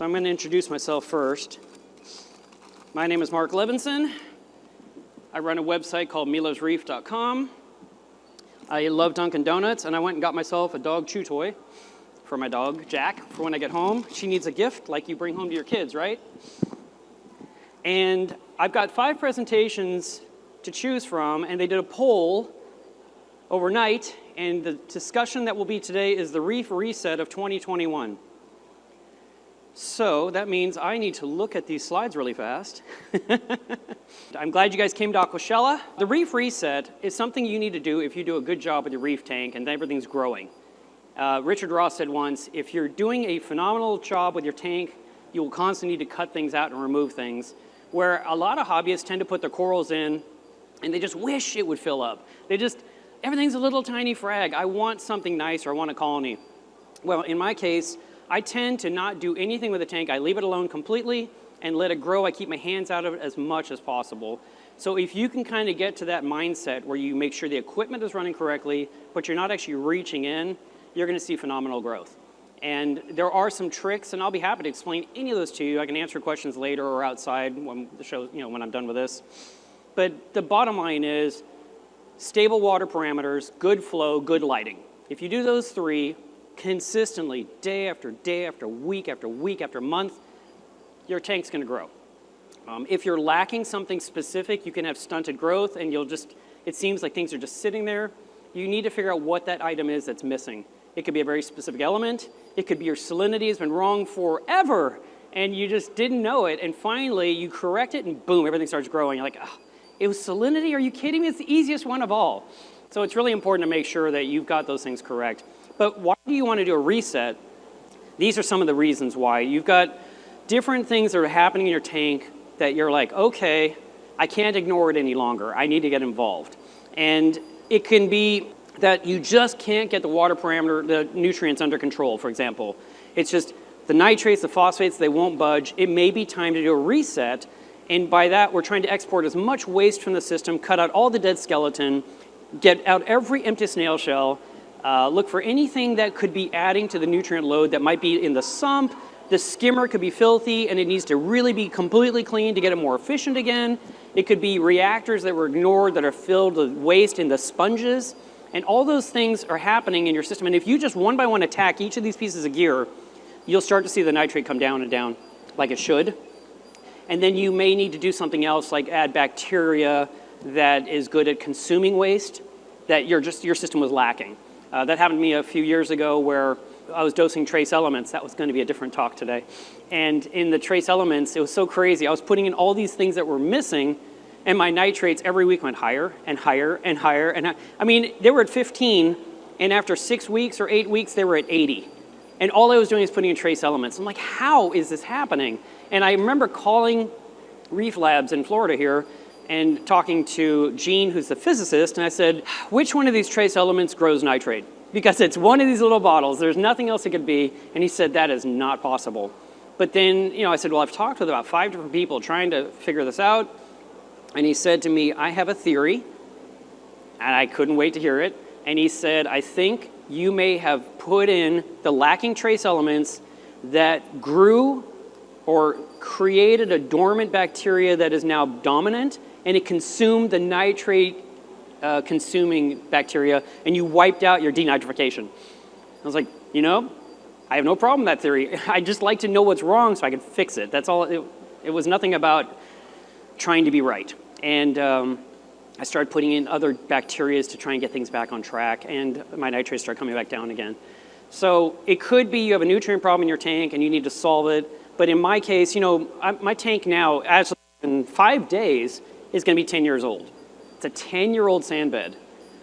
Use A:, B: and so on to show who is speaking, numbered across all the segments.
A: So I'm going to introduce myself first. My name is Marc Levenson. I run a website called milosreef.com. I love Dunkin' Donuts, and I went and got myself a dog chew toy for my dog, Jack, for when I get home. She needs a gift like you bring home to your kids, right? And I've got 5 presentations to choose from, and they did a poll overnight, and the discussion that will be today is the Reef Reset of 2021. So that means I need to look at these slides really fast. I'm glad you guys came to Aquashella. The Reef Reset is something you need to do if you do a good job with your reef tank and everything's growing. Richard Ross said once, if you're doing a phenomenal job with your tank, you will constantly need to cut things out and remove things. Where a lot of hobbyists tend to put their corals in and they just wish it would fill up. Everything's a little tiny frag. I want something nice, or I want a colony. Well, in my case, I tend to not do anything with the tank. I leave it alone completely and let it grow. I keep my hands out of it as much as possible. So if you can kind of get to that mindset where you make sure the equipment is running correctly, but you're not actually reaching in, you're going to see phenomenal growth. And there are some tricks, and I'll be happy to explain any of those to you. I can answer questions later or outside when the show, when I'm done with this. But the bottom line is stable water parameters, good flow, good lighting. If you do those 3 consistently, day after day after week after week after month, your tank's going to grow. If you're lacking something specific, you can have stunted growth, and it seems like things are just sitting there. You need to figure out what that item is that's missing. It could be a very specific element. It could be your salinity has been wrong forever, and you just didn't know it, and finally you correct it, and boom, everything starts growing. You're like, oh, it was salinity? Are you kidding me? It's the easiest one of all. So it's really important to make sure that you've got those things correct. But why do you want to do a reset? These are some of the reasons why. You've got different things that are happening in your tank that you're like, okay, I can't ignore it any longer. I need to get involved. And it can be that you just can't get the water parameter, the nutrients under control, for example. It's just the nitrates, the phosphates, they won't budge. It may be time to do a reset. And by that, we're trying to export as much waste from the system, cut out all the dead skeleton, get out every empty snail shell, look for anything that could be adding to the nutrient load that might be in the sump. The skimmer could be filthy and it needs to really be completely clean to get it more efficient again. It could be reactors that were ignored that are filled with waste in the sponges. And all those things are happening in your system. And if you just one by one attack each of these pieces of gear, you'll start to see the nitrate come down and down like it should. And then you may need to do something else like add bacteria that is good at consuming waste that your system was lacking. That happened to me a few years ago where I was dosing trace elements. That was going to be a different talk today. And in the trace elements, it was so crazy. I was putting in all these things that were missing, and my nitrates every week went higher and higher and higher. And I mean, they were at 15, and after 6 weeks or 8 weeks, they were at 80. And all I was doing is putting in trace elements. I'm like, how is this happening? And I remember calling Reef Labs in Florida here and talking to Gene, who's the physicist, and I said, which one of these trace elements grows nitrate? Because it's one of these little bottles. There's nothing else it could be. And he said, that is not possible. But then, I said, well, I've talked with about 5 different people trying to figure this out. And he said to me, I have a theory. And I couldn't wait to hear it. And he said, I think you may have put in the lacking trace elements that grew or created a dormant bacteria that is now dominant, and it consumed the nitrate consuming bacteria, and you wiped out your denitrification. I was like, I have no problem with that theory. I just like to know what's wrong so I can fix it. That's all. It was nothing about trying to be right. And I started putting in other bacteria to try and get things back on track, and my nitrates started coming back down again. So it could be you have a nutrient problem in your tank and you need to solve it. But in my case, my tank now, actually in 5 days, is going to be 10 years old. It's a 10-year-old sand bed.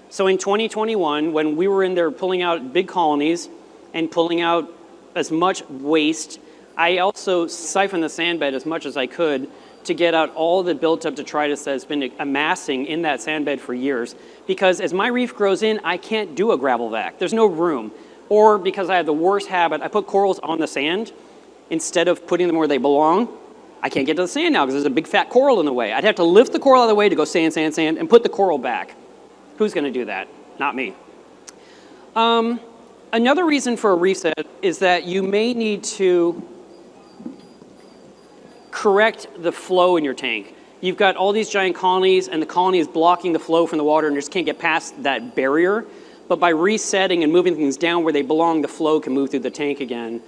A: So in 2021, when we were in there pulling out big colonies and pulling out as much waste, I also siphoned the sand bed as much as I could to get out all the built-up detritus that's been amassing in that sand bed for years. Because as my reef grows in, I can't do a gravel vac. There's no room. Or because I have the worst habit, I put corals on the sand instead of putting them where they belong. I can't get to the sand now because there's a big fat coral in the way. I'd have to lift the coral out of the way to go sand, sand, sand, and put the coral back. Who's going to do that? Not me. Another reason for a reset is that you may need to correct the flow in your tank. You've got all these giant colonies, and the colony is blocking the flow from the water and just can't get past that barrier. But by resetting and moving things down where they belong, the flow can move through the tank again.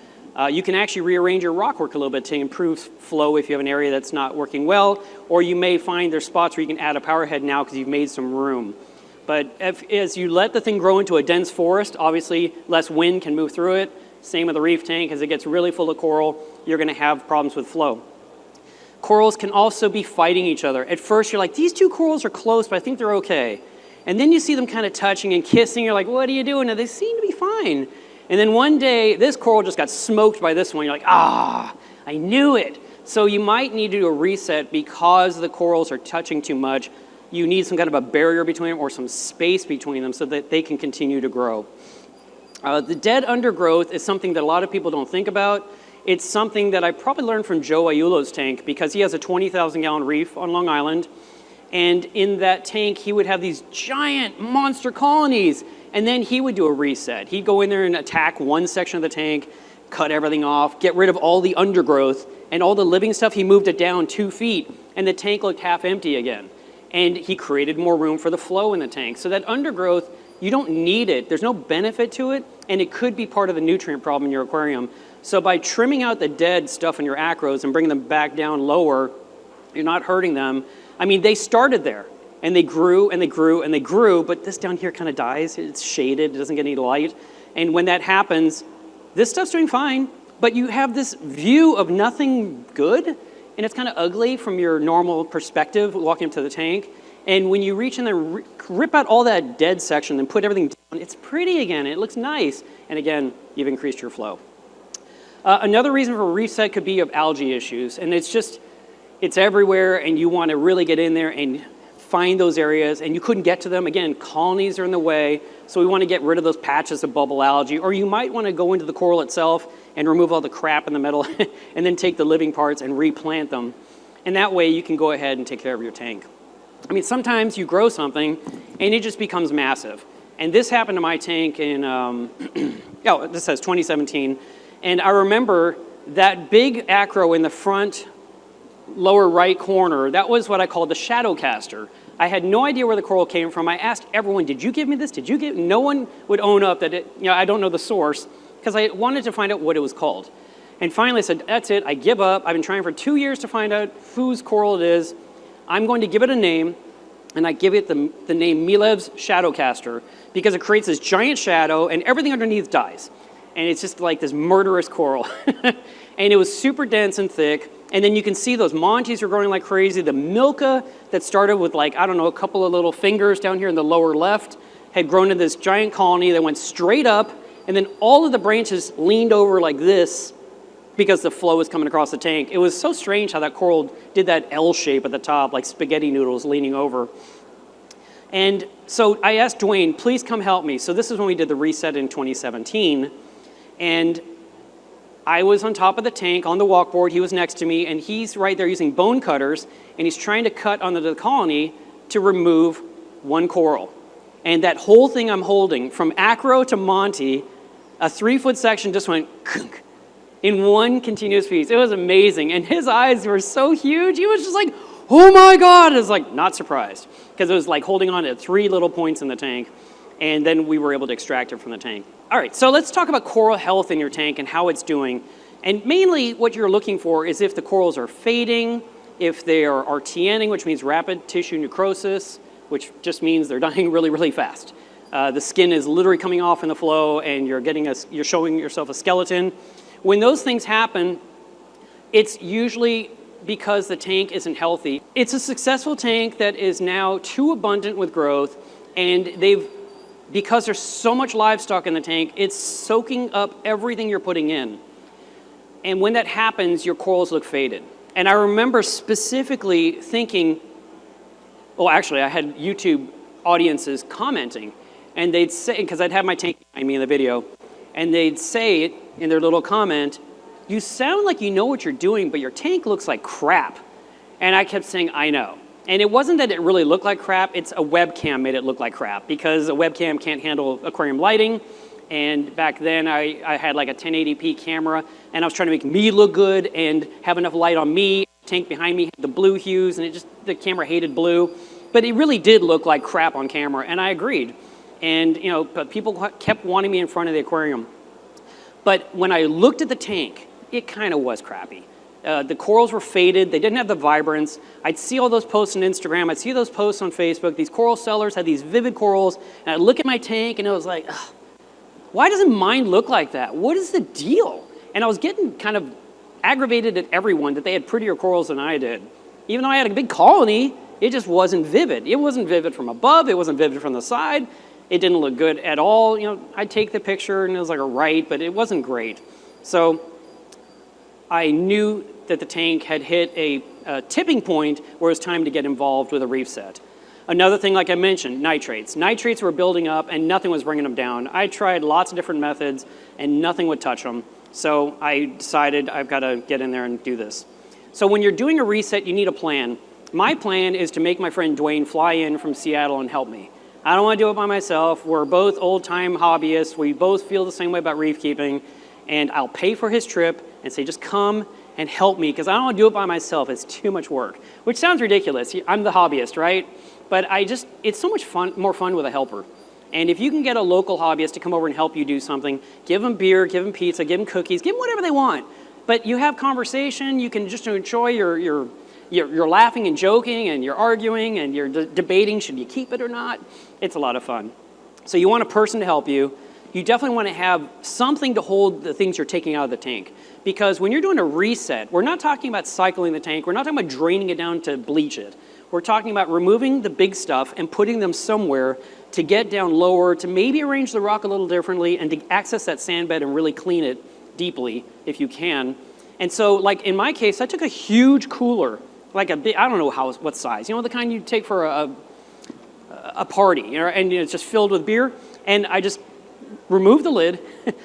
A: You can actually rearrange your rockwork a little bit to improve flow if you have an area that's not working well, or you may find there's spots where you can add a power head now because you've made some room. But as you let the thing grow into a dense forest, obviously less wind can move through it. Same with the reef tank. As it gets really full of coral, you're going to have problems with flow. Corals can also be fighting each other. At first you're like, these two corals are close, but I think they're okay. And then you see them kind of touching and kissing. You're like, what are you doing? And they seem to be fine. And then one day, this coral just got smoked by this one. You're like, I knew it. So you might need to do a reset because the corals are touching too much. You need some kind of a barrier between them or some space between them so that they can continue to grow. The dead undergrowth is something that a lot of people don't think about. It's something that I probably learned from Joe Aiullo's tank because he has a 20,000 gallon reef on Long Island. And in that tank, he would have these giant monster colonies. And then he would do a reset. He'd go in there and attack one section of the tank, cut everything off, get rid of all the undergrowth, and all the living stuff, he moved it down 2 feet, and the tank looked half empty again. And he created more room for the flow in the tank. So that undergrowth, you don't need it. There's no benefit to it, and it could be part of the nutrient problem in your aquarium. So by trimming out the dead stuff in your acros and bringing them back down lower, you're not hurting them. I mean, they started there. And they grew and they grew and they grew, but this down here kind of dies. It's shaded, it doesn't get any light. And when that happens, this stuff's doing fine, but you have this view of nothing good, and it's kind of ugly from your normal perspective walking up to the tank. And when you reach in there, rip out all that dead section and put everything down, it's pretty again, it looks nice. And again, you've increased your flow. Another reason for a reset could be of algae issues, and it's everywhere, and you want to really get in there and find those areas, and you couldn't get to them. Again, colonies are in the way, so we want to get rid of those patches of bubble algae, or you might want to go into the coral itself and remove all the crap in the middle and then take the living parts and replant them. And that way you can go ahead and take care of your tank. I mean, sometimes you grow something and it just becomes massive. And this happened to my tank in, this says 2017. And I remember that big acro in the front lower right corner, that was what I called the shadow caster. I had no idea where the coral came from. I asked everyone, did you give me this? Did you give? No one would own up that I don't know the source, because I wanted to find out what it was called. And finally I said, that's it, I give up. I've been trying for 2 years to find out whose coral it is. I'm going to give it a name, and I give it the name Milev's shadow caster, because it creates this giant shadow and everything underneath dies. And it's just like this murderous coral. And it was super dense and thick. And then you can see those Montes are growing like crazy. The Milka that started with like, I don't know, a couple of little fingers down here in the lower left had grown into this giant colony that went straight up, and then all of the branches leaned over like this because the flow was coming across the tank. It was so strange how that coral did that L shape at the top, like spaghetti noodles leaning over. And so I asked Dwayne, please come help me. So this is when we did the reset in 2017. And I was on top of the tank on the walkboard, he was next to me, and he's right there using bone cutters, and he's trying to cut onto the colony to remove one coral. And that whole thing I'm holding, from acro to Monty, a 3-foot section just went in one continuous piece. It was amazing, and his eyes were so huge, he was just like, oh my God! I was like, not surprised, because it was like holding on to 3 little points in the tank, and then we were able to extract it from the tank. All right, so let's talk about coral health in your tank and how it's doing. And mainly what you're looking for is if the corals are fading, if they are RTNing, which means rapid tissue necrosis, which just means they're dying really, really fast. The skin is literally coming off in the flow, and you're showing yourself a skeleton. When those things happen, it's usually because the tank isn't healthy. It's a successful tank that is now too abundant with growth, and because there's so much livestock in the tank, it's soaking up everything you're putting in. And when that happens, your corals look faded. And I remember specifically thinking, well, actually, I had YouTube audiences commenting, and they'd say, because I'd have my tank behind me in the video, and they'd say in their little comment, you sound like you know what you're doing, but your tank looks like crap. And I kept saying, I know. And it wasn't that it really looked like crap, it's a webcam made it look like crap, because a webcam can't handle aquarium lighting. And back then I had like a 1080p camera, and I was trying to make me look good and have enough light on me. Tank behind me had the blue hues, and the camera hated blue. But it really did look like crap on camera, and I agreed. And, but people kept wanting me in front of the aquarium. But when I looked at the tank, it kind of was crappy. The corals were faded. They didn't have the vibrance. I'd see all those posts on Instagram. I'd see those posts on Facebook. These coral sellers had these vivid corals. And I'd look at my tank, and it was like, ugh, why doesn't mine look like that? What is the deal? And I was getting kind of aggravated at everyone that they had prettier corals than I did. Even though I had a big colony, it just wasn't vivid. It wasn't vivid from above. It wasn't vivid from the side. It didn't look good at all. I'd take the picture, and it was like a right, but it wasn't great. So I knew that the tank had hit a tipping point where it was time to get involved with a reef set. Another thing, like I mentioned, nitrates. Nitrates were building up, and nothing was bringing them down. I tried lots of different methods, and nothing would touch them. So I decided I've got to get in there and do this. So when you're doing a reset, you need a plan. My plan is to make my friend Dwayne fly in from Seattle and help me. I don't want to do it by myself. We're both old-time hobbyists. We both feel the same way about reef keeping. And I'll pay for his trip and say, just come and help me, because I don't want to do it by myself. It's too much work, which sounds ridiculous. I'm the hobbyist, right? But it's so much fun, more fun with a helper. And if you can get a local hobbyist to come over and help you do something, give them beer, give them pizza, give them cookies, give them whatever they want. But you have conversation, you can just enjoy you're laughing and joking, and you're arguing, and you're debating, should you keep it or not? It's a lot of fun. So you want a person to help you. You definitely want to have something to hold the things you're taking out of the tank. Because when you're doing a reset, we're not talking about cycling the tank. We're not talking about draining it down to bleach it. We're talking about removing the big stuff and putting them somewhere to get down lower, to maybe arrange the rock a little differently, and to access that sand bed and really clean it deeply if you can. And so, like in my case, I took a huge cooler, like a big, I don't know what size, the kind you take for a party, and it's just filled with beer. And I just removed the lid,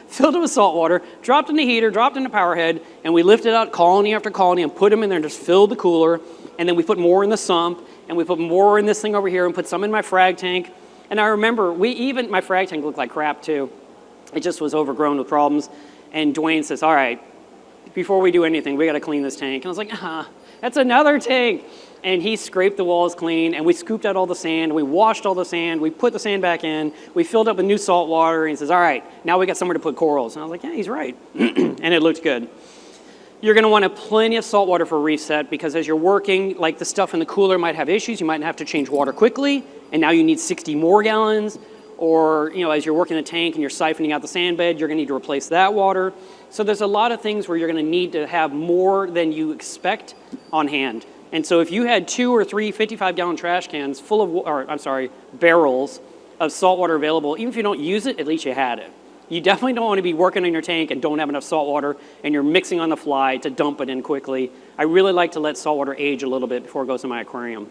A: filled it with salt water, dropped in the heater, dropped in the power head, and we lifted out colony after colony and put them in there and just filled the cooler. And then we put more in the sump, and we put more in this thing over here, and put some in my frag tank. And I remember my frag tank looked like crap too. It just was overgrown with problems. And Dwayne says, all right, before we do anything, we got to clean this tank. And I was like, that's another tank. And he scraped the walls clean, and we scooped out all the sand, we washed all the sand, we put the sand back in, we filled up with new salt water, and he says, all right, now we got somewhere to put corals. And I was like, yeah, he's right. And it looked good. You're going to want plenty of salt water for a reef set, because as you're working, like the stuff in the cooler might have issues. You might have to change water quickly, and now you need 60 more gallons. Or, as you're working the tank and you're siphoning out the sand bed, you're going to need to replace that water. So there's a lot of things where you're going to need to have more than you expect on hand. And so if you had 2 or 3 55-gallon trash cans full of, barrels of salt water available, even if you don't use it, at least you had it. You definitely don't want to be working in your tank and don't have enough salt water, and you're mixing on the fly to dump it in quickly. I really like to let salt water age a little bit before it goes in my aquarium.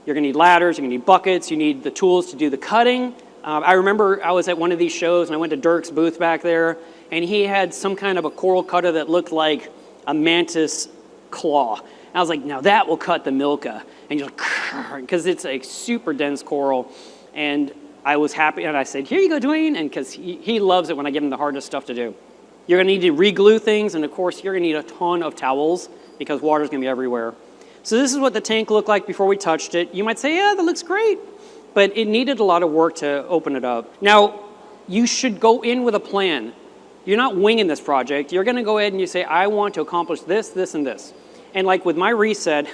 A: You're going to need ladders, you're going to need buckets, you need the tools to do the cutting. I remember I was at one of these shows, and I went to Dirk's booth back there, and he had some kind of a coral cutter that looked like a mantis claw. And I was like, now that will cut the milka. And you're like, because it's a super dense coral. And I was happy, and I said, here you go, Dwayne, and because he loves it when I give him the hardest stuff to do. You're going to need to re-glue things, and of course, you're going to need a ton of towels because water's going to be everywhere. So this is what the tank looked like before we touched it. You might say, yeah, that looks great, but it needed a lot of work to open it up. Now, you should go in with a plan. You're not winging this project. You're going to go ahead and you say, I want to accomplish this, this, and this. And like with my reset,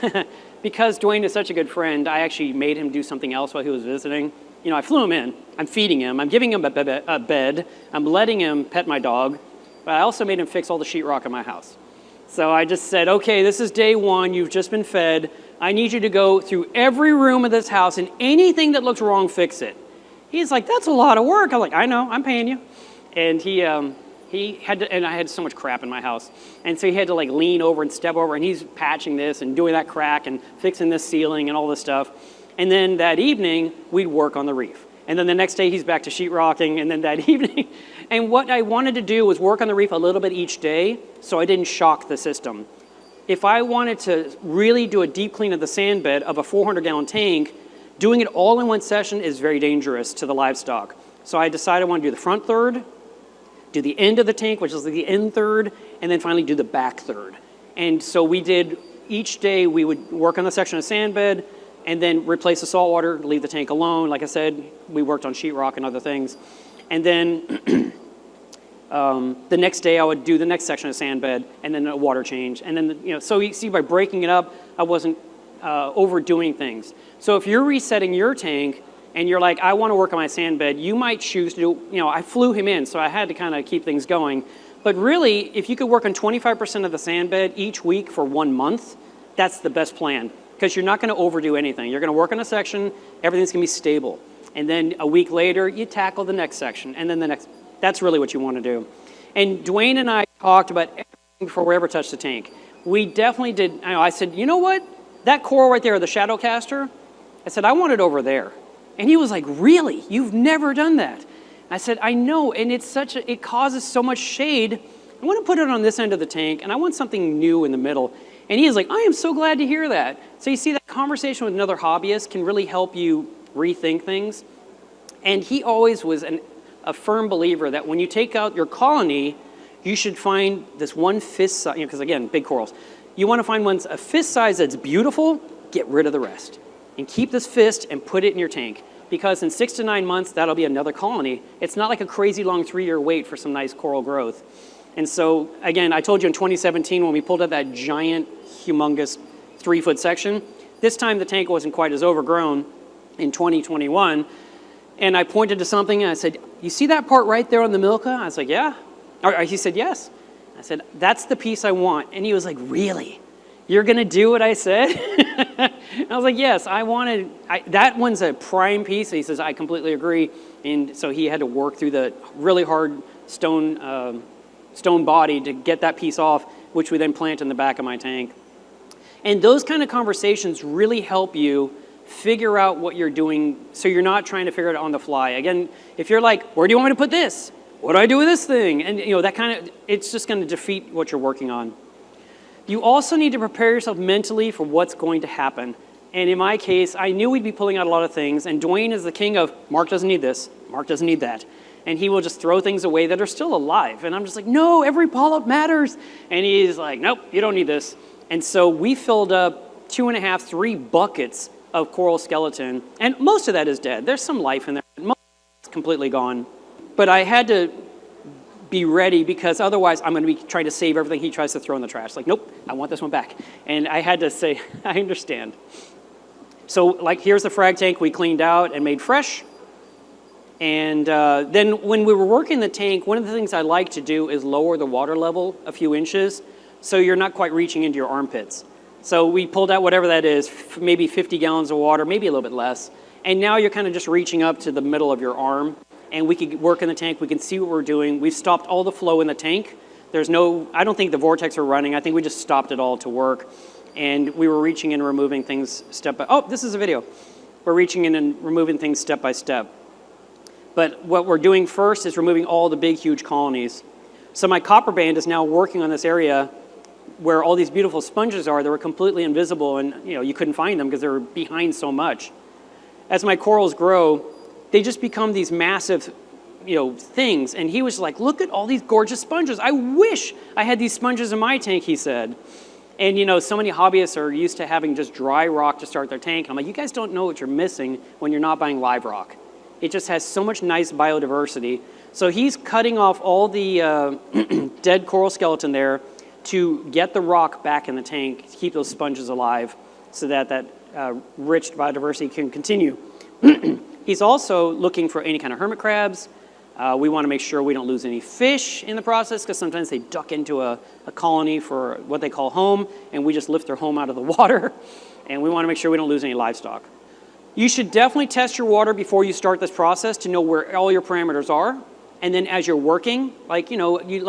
A: because Dwayne is such a good friend, I actually made him do something else while he was visiting. I flew him in. I'm feeding him. I'm giving him a bed. I'm letting him pet my dog. But I also made him fix all the sheetrock in my house. So I just said, okay, this is day 1. You've just been fed. I need you to go through every room of this house, and anything that looks wrong, fix it. He's like, that's a lot of work. I'm like, I know, I'm paying you. And he had to, and I had so much crap in my house. And so he had to like lean over and step over, and he's patching this and doing that crack and fixing this ceiling and all this stuff. And then that evening, we'd work on the reef. And then the next day, he's back to sheetrocking, and then that evening. And what I wanted to do was work on the reef a little bit each day so I didn't shock the system. If I wanted to really do a deep clean of the sand bed of a 400-gallon tank, doing it all in one session is very dangerous to the livestock. So I decided I want to do the front third, do the end of the tank, which is the end third, and then finally do the back third. And so we did each day we would work on the section of sand bed and then replace the salt water, leave the tank alone. Like I said, we worked on sheetrock and other things. And then the next day I would do the next section of sand bed and then a water change. And then, you know, so you see by breaking it up, I wasn't overdoing things. So if you're resetting your tank and you're like, I want to work on my sand bed, you might choose to do, you know, I flew him in, so I had to kind of keep things going. But really, if you could work on 25% of the sand bed each week for 1 month, that's the best plan, because you're not going to overdo anything. You're going to work on a section, everything's going to be stable. And then a week later, you tackle the next section, and then the next. That's really what you want to do. And Dwayne and I talked about everything before we ever touched the tank. We definitely did. I said, you know what? That coral right there, the shadow caster, I said, I want it over there. And he was like, really? You've never done that? I said, I know, and it causes so much shade. I want to put it on this end of the tank, and I want something new in the middle. And he is like, I am so glad to hear that. So you see, that conversation with another hobbyist can really help you rethink things. And he always was a firm believer that when you take out your colony, you should find this one fist size, because again, big corals. You want to find one a fist size that's beautiful, get rid of the rest. And keep this fist and put it in your tank. Because in 6 to 9 months, that'll be another colony. It's not like a crazy long 3-year wait for some nice coral growth. And so, again, I told you in 2017 when we pulled out that giant, humongous 3-foot section, this time the tank wasn't quite as overgrown in 2021. And I pointed to something and I said, you see that part right there on the milka? I was like, yeah. He said, yes. I said, that's the piece I want. And he was like, really? You're going to do what I said? I was like, yes, that one's a prime piece. He says, I completely agree. And so he had to work through the really hard stone body to get that piece off, which we then plant in the back of my tank. And those kind of conversations really help you figure out what you're doing so you're not trying to figure it out on the fly. Again, if you're like, where do you want me to put this? What do I do with this thing? And you know, that kind of, it's just going to defeat what you're working on. You also need to prepare yourself mentally for what's going to happen. And in my case, I knew we'd be pulling out a lot of things, and Dwayne is the king of, Marc doesn't need this, Marc doesn't need that. And he will just throw things away that are still alive. And I'm just like, no, every polyp matters. And he's like, nope, you don't need this. And so we filled up 2.5, 3 buckets of coral skeleton, and most of that is dead. There's some life in there, but most of it's completely gone. But I had to be ready, because otherwise I'm going to be trying to save everything he tries to throw in the trash. Like, nope, I want this one back. And I had to say, I understand. So, like, here's the frag tank we cleaned out and made fresh. And then when we were working the tank, one of the things I like to do is lower the water level a few inches so you're not quite reaching into your armpits. So we pulled out whatever that is, maybe 50 gallons of water, maybe a little bit less. And now you're kind of just reaching up to the middle of your arm. And we could work in the tank, we can see what we're doing. We've stopped all the flow in the tank. There's no, I don't think the vortex are running. I think we just stopped it all to work. And we were reaching in and removing things step by, oh, this is a video. We're reaching in and removing things step by step. But what we're doing first is removing all the big, huge colonies. So my copper band is now working on this area where all these beautiful sponges are that were completely invisible, and you know, you couldn't find them because they were behind so much. As my corals grow, they just become these massive, you know, things. And he was like, look at all these gorgeous sponges. I wish I had these sponges in my tank, he said. And you know, so many hobbyists are used to having just dry rock to start their tank. I'm like, you guys don't know what you're missing when you're not buying live rock. It just has so much nice biodiversity. So he's cutting off all the dead coral skeleton there to get the rock back in the tank, to keep those sponges alive so that that rich biodiversity can continue. He's also looking for any kind of hermit crabs. We want to make sure we don't lose any fish in the process, because sometimes they duck into a colony for what they call home, and we just lift their home out of the water. And we want to make sure we don't lose any livestock. You should definitely test your water before you start this process to know where all your parameters are. And then as you're working, like, you know, you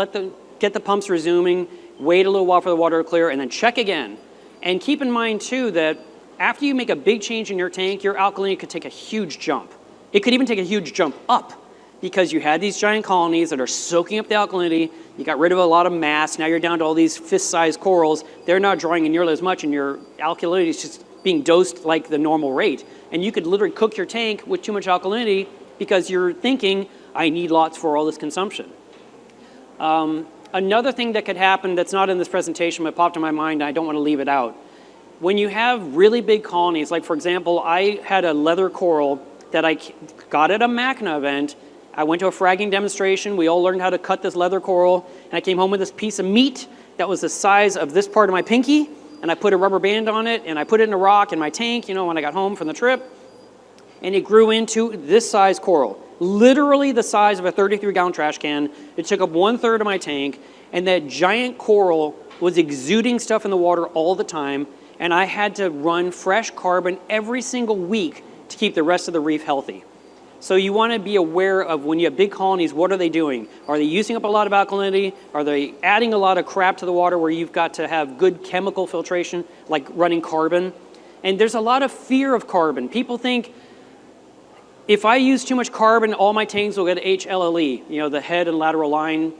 A: get the pumps resuming, wait a little while for the water to clear, and then check again. And keep in mind too that after you make a big change in your tank, your alkalinity could take a huge jump. It could even take a huge jump up, because you had these giant colonies that are soaking up the alkalinity. You got rid of a lot of mass. Now you're down to all these fist-sized corals. They're not drawing in nearly as much, and your alkalinity is just being dosed like the normal rate. And you could literally cook your tank with too much alkalinity because you're thinking, I need lots for all this consumption. Another thing that could happen that's not in this presentation but popped in my mind, and I don't want to leave it out. When you have really big colonies, like for example, I had a leather coral that I got at a MACNA event. I went to a fragging demonstration. We all learned how to cut this leather coral, and I came home with this piece of meat that was the size of this part of my pinky, and I put a rubber band on it, and I put it in a rock in my tank, you know, when I got home from the trip, and it grew into this size coral, literally the size of a 33-gallon trash can. It took up 1/3 of my tank, and that giant coral was exuding stuff in the water all the time, and I had to run fresh carbon every single week to keep the rest of the reef healthy. So you want to be aware of when you have big colonies, what are they doing? Are they using up a lot of alkalinity? Are they adding a lot of crap to the water where you've got to have good chemical filtration, like running carbon? And there's a lot of fear of carbon. People think, if I use too much carbon, all my tanks will get HLLE, you know, the head and lateral line,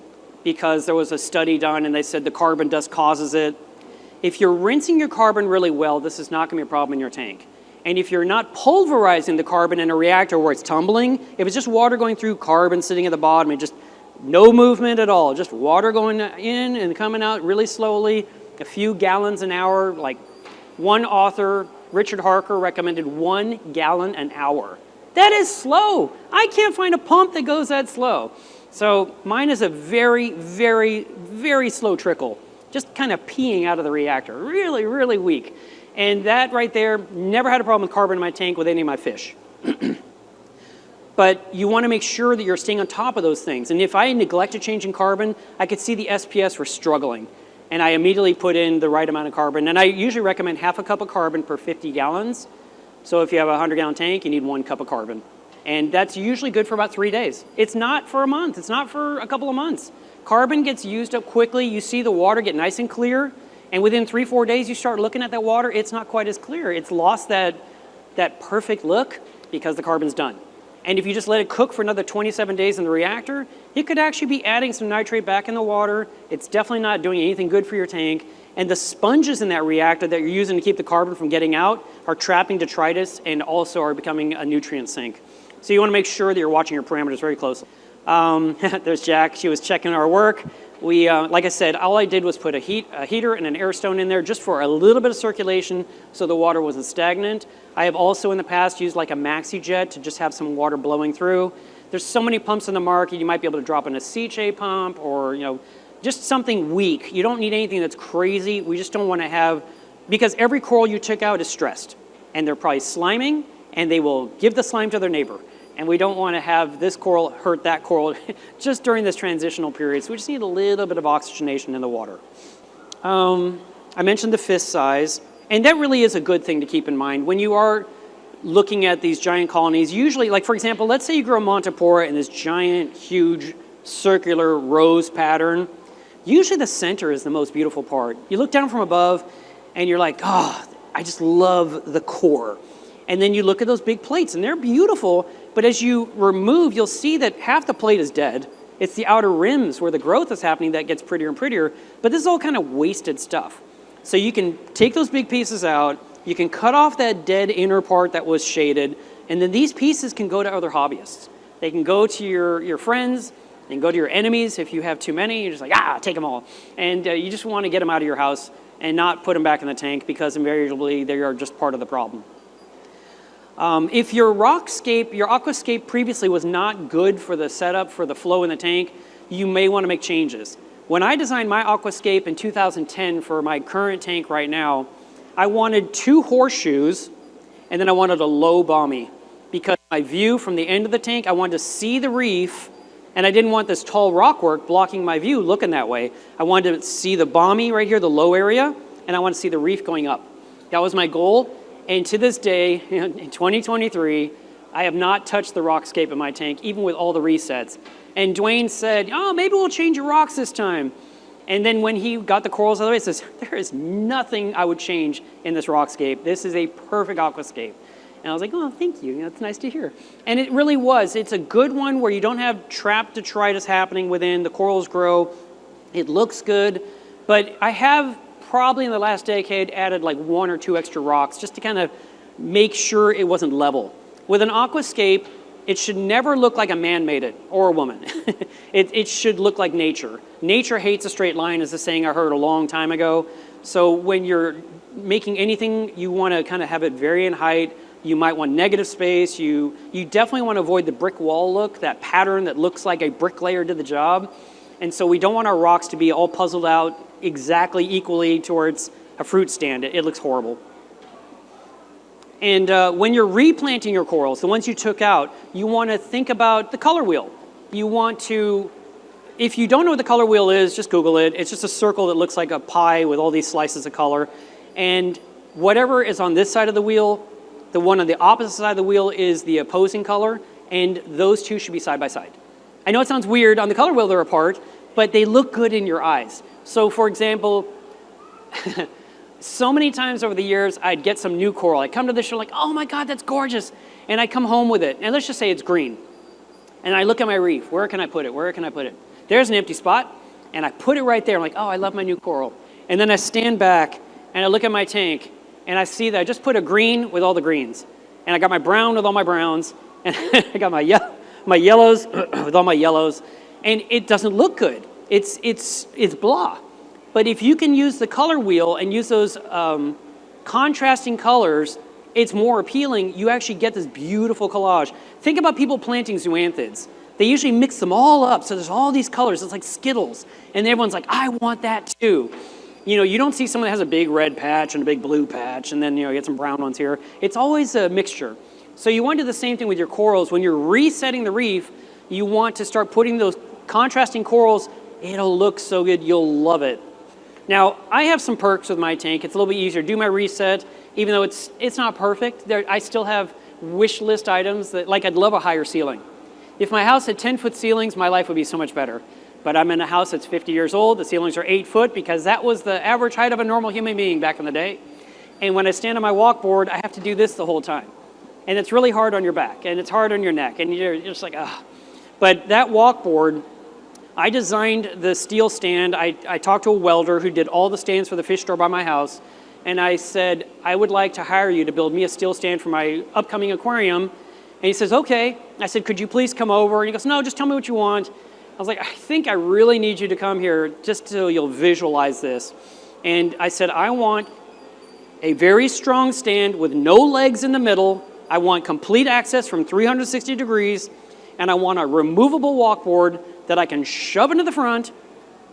A: because there was a study done and they said the carbon dust causes it. If you're rinsing your carbon really well, this is not going to be a problem in your tank. And if you're not pulverizing the carbon in a reactor where it's tumbling, if it's just water going through, carbon sitting at the bottom, and just no movement at all, just water going in and coming out really slowly, a few gallons an hour, like one author, Richard Harker, recommended 1 gallon an hour. That is slow. I can't find a pump that goes that slow. So mine is a very, very, very slow trickle, just kind of peeing out of the reactor, really, really weak. And that right there, never had a problem with carbon in my tank with any of my fish. But you want to make sure that you're staying on top of those things. And if I neglected changing carbon, I could see the SPS were struggling. And I immediately put in the right amount of carbon. And I usually recommend half a cup of carbon per 50 gallons. So if you have a 100-gallon tank, you need 1 cup of carbon. And that's usually good for about 3 days. It's not for a month. It's not for a couple of months. Carbon gets used up quickly. You see the water get nice and clear. And within 3-4 days, you start looking at that water, it's not quite as clear. It's lost that perfect look because the carbon's done. And if you just let it cook for another 27 days in the reactor, you could actually be adding some nitrate back in the water. It's definitely not doing anything good for your tank. And the sponges in that reactor that you're using to keep the carbon from getting out are trapping detritus and also are becoming a nutrient sink. So you want to make sure that you're watching your parameters very closely. There's Jack. She was checking our work. We, like I said, all I did was put a heater and an air stone in there just for a little bit of circulation so the water wasn't stagnant. I have also in the past used like a maxi jet to just have some water blowing through. There's so many pumps in the market. You might be able to drop in a CJ pump or, you know, just something weak. You don't need anything that's crazy. We just don't want to have, because every coral you took out is stressed and they're probably sliming and they will give the slime to their neighbor. And we don't want to have this coral hurt that coral just during this transitional period. So we just need a little bit of oxygenation in the water. I mentioned the fist size, and that really is a good thing to keep in mind. When you are looking at these giant colonies, usually, like for example, let's say you grow Montipora in this giant, huge, circular rose pattern. Usually the center is the most beautiful part. You look down from above, and you're like, oh, I just love the core. And then you look at those big plates, and they're beautiful, but as you remove, you'll see that half the plate is dead. It's the outer rims where the growth is happening that gets prettier and prettier, but this is all kind of wasted stuff. So you can take those big pieces out, you can cut off that dead inner part that was shaded, and then these pieces can go to other hobbyists. They can go to your friends, they can go to your enemies. If you have too many, you're just like, take them all. And you just want to get them out of your house and not put them back in the tank because invariably they are just part of the problem. If your rockscape, your aquascape previously was not good for the setup, for the flow in the tank, you may want to make changes. When I designed my aquascape in 2010 for my current tank right now, I wanted 2 horseshoes and then I wanted a low bommy because my view from the end of the tank, I wanted to see the reef and I didn't want this tall rockwork blocking my view looking that way. I wanted to see the bommy right here, the low area, and I wanted to see the reef going up. That was my goal. And to this day, in 2023, I have not touched the rockscape in my tank, even with all the resets. And Dwayne said, oh, maybe we'll change your rocks this time. And then when he got the corals out of the way, he says, there is nothing I would change in this rockscape. This is a perfect aquascape. And I was like, oh, thank you. That's nice to hear. And it really was. It's a good one where you don't have trapped detritus happening within. The corals grow. It looks good. But I have probably in the last decade added like 1 or 2 extra rocks just to kind of make sure it wasn't level. With an aquascape, it should never look like a man made it or a woman. It should look like nature. Nature hates a straight line is a saying I heard a long time ago. So when you're making anything, you want to kind of have it vary in height. You might want negative space. You definitely want to avoid the brick wall look, that pattern that looks like a bricklayer did the job. And so we don't want our rocks to be all puzzled out exactly equally towards a fruit stand. It looks horrible. And when you're replanting your corals, the ones you took out, you want to think about the color wheel. You want to, if you don't know what the color wheel is, just Google it. It's just a circle that looks like a pie with all these slices of color. And whatever is on this side of the wheel, the one on the opposite side of the wheel is the opposing color, and those two should be side by side. I know it sounds weird, on the color wheel they're apart, but they look good in your eyes. So for example, so many times over the years, I'd get some new coral. I'd come to the show like, oh my God, that's gorgeous. And I'd come home with it. And let's just say it's green. And I look at my reef. Where can I put it? Where can I put it? There's an empty spot. And I put it right there. I'm like, oh, I love my new coral. And then I stand back and I look at my tank and I see that I just put a green with all the greens. And I got my brown with all my browns. And I got my yellows with all my yellows. And it doesn't look good. It's blah. But if you can use the color wheel and use those contrasting colors, it's more appealing. You actually get this beautiful collage. Think about people planting zoanthids. They usually mix them all up, so there's all these colors. It's like Skittles. And everyone's like, I want that too. You know, you don't see someone that has a big red patch and a big blue patch, and then, you know, you get some brown ones here. It's always a mixture. So you want to do the same thing with your corals. When you're resetting the reef, you want to start putting those contrasting corals. It'll look so good. You'll love it. Now, I have some perks with my tank. It's a little bit easier to do my reset, even though it's not perfect. I still have wish list items that, like, I'd love a higher ceiling. If my house had 10-foot ceilings, my life would be so much better. But I'm in a house that's 50 years old. The ceilings are 8 foot because that was the average height of a normal human being back in the day. And when I stand on my walkboard, I have to do this the whole time. And it's really hard on your back, and it's hard on your neck, and you're just like, ah. But that walkboard, I designed the steel stand. I talked to a welder who did all the stands for the fish store by my house, and I said, I would like to hire you to build me a steel stand for my upcoming aquarium. And he says, okay. I said, could you please come over? And he goes, no, just tell me what you want. I was like, I think I really need you to come here just so you'll visualize this. And I said, I want a very strong stand with no legs in the middle. I want complete access from 360 degrees, and I want a removable walkboard that I can shove into the front,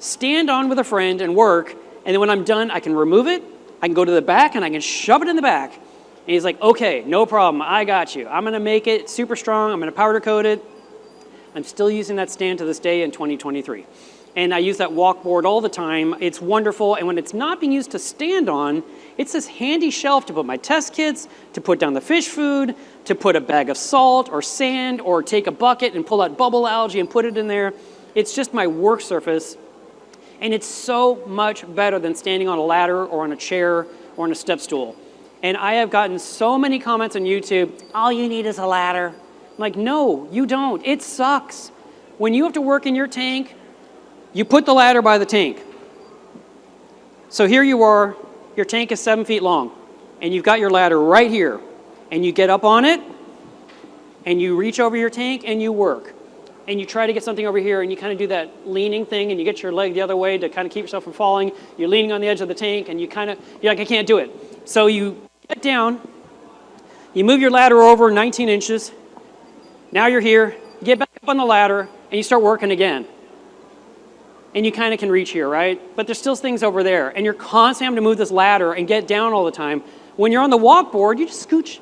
A: stand on with a friend and work, and then when I'm done, I can remove it, I can go to the back, and I can shove it in the back. And he's like, okay, no problem, I got you. I'm gonna make it super strong, I'm gonna powder coat it. I'm still using that stand to this day in 2023. And I use that walkboard all the time. It's wonderful, and when it's not being used to stand on, it's this handy shelf to put my test kits, to put down the fish food, to put a bag of salt or sand, or take a bucket and pull out bubble algae and put it in there. It's just my work surface, and it's so much better than standing on a ladder or on a chair or on a step stool. And I have gotten so many comments on YouTube, all you need is a ladder. I'm like, no, you don't. It sucks. When you have to work in your tank, you put the ladder by the tank. So here you are, your tank is 7 feet long, and you've got your ladder right here, and you get up on it, and you reach over your tank, and you work. And you try to get something over here, and you kind of do that leaning thing, and you get your leg the other way to kind of keep yourself from falling. You're leaning on the edge of the tank, and you're like, I can't do it. So you get down, you move your ladder over 19 inches, now you're here, you get back up on the ladder, and you start working again. And you kind of can reach here, right? But there's still things over there, and you're constantly having to move this ladder and get down all the time. When you're on the walkboard, you just scooch.